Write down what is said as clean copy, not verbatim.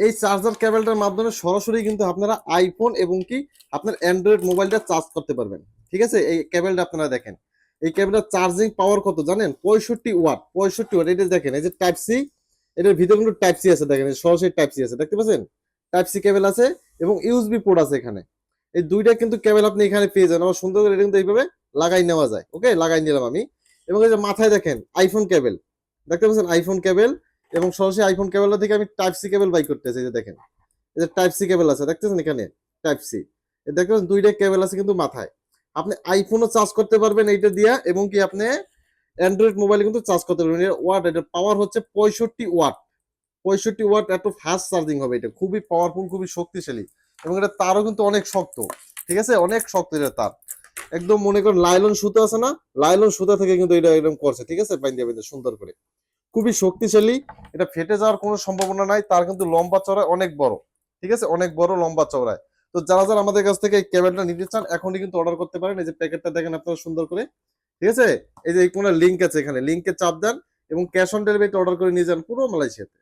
এই চার্জার কেবলটার মাধ্যমে সরাসরি কিন্তু আপনারা আইফোন এবং কি আপনার অ্যান্ড্রয়েড মোবাইলটা চার্জ করতে পারবেন। ঠিক আছে, এই কেবলটা আপনারা দেখেন, এই কেবলটার চার্জিং পাওয়ার কত জানেন? 65 ওয়াট। 65 ওয়াট। এটা দেখেন, এই যে টাইপ সি, এটার ভিতরে কিন্তু টাইপ সি আছে, দেখেন সরাসরি টাইপ সি আছে, দেখতে পাচ্ছেন? টাইপ সি কেবল আছে এবং ইউএসবি পোর্ট আছে এখানে। এই দুইটা কিন্তু কেবল আপনি এখানে পেয়ে যান। আমার সুন্দর করে এটা কিন্তু এইভাবে লাগাই নেওয়া যায়। ওকে, লাগাই নিলাম আমি। এবং এই যে মাথায় দেখেন আইফোন কেবল, দেখতে পাচ্ছেন আইফোন কেবল, এবং সরাসরি আইফোন কেবলটা থেকে আমি টাইপ সি কেবল বাই করতেছি। এই যে দেখেন, এই যে টাইপ সি কেবল আছে, দেখতেছেন এখানে টাইপ সি, দেখতে পাচ্ছেন দুইটা কেবল আছে কিন্তু মাথায়। আপনি আইফোনও চার্জ করতে পারবেন এইটা দিয়া, এবং কি আপনি অ্যান্ড্রয়েড মোবাইলে কিন্তু চার্জ করতে পারবেন। এর ওয়াট, এটার পাওয়ার হচ্ছে 65 ওয়াট। 65 ওয়াট, এত ফাস্ট চার্জিং হবে, এটা খুবই পাওয়ারফুল, খুবই শক্তিশালী। এবং এটা তারও কিন্তু অনেক শক্ত, ঠিক আছে, অনেক শক্ত এটা তার। একদম মনে করেন লাইলন সুতা আছে না, লাইলন সুতা থেকে কিন্তু এটা একদম করছে, ঠিক আছে, বাইন্দা বাইন্দা সুন্দর করে, খুবই শক্তিশালী। এটা ফেটে যাওয়ার কোনো সম্ভাবনা নাই। তার কিন্তু লম্বা চওড়ায় অনেক বড়, ঠিক আছে, অনেক বড় লম্বা চওড়ায়। তো যারা যারা আমাদের কাছ থেকে এই কেবলটা নিতে চান এখনই কিন্তু অর্ডার করতে পারেন। এই যে প্যাকেটটা দেখেন আপনারা সুন্দর করে, ঠিক আছে। এই যে কোনো লিঙ্ক আছে, এখানে লিঙ্কে চাপ দেন এবং ক্যাশ অন ডেলিভারিতে অর্ডার করে নিয়ে যান পুরো মালয়েশিয়াতে।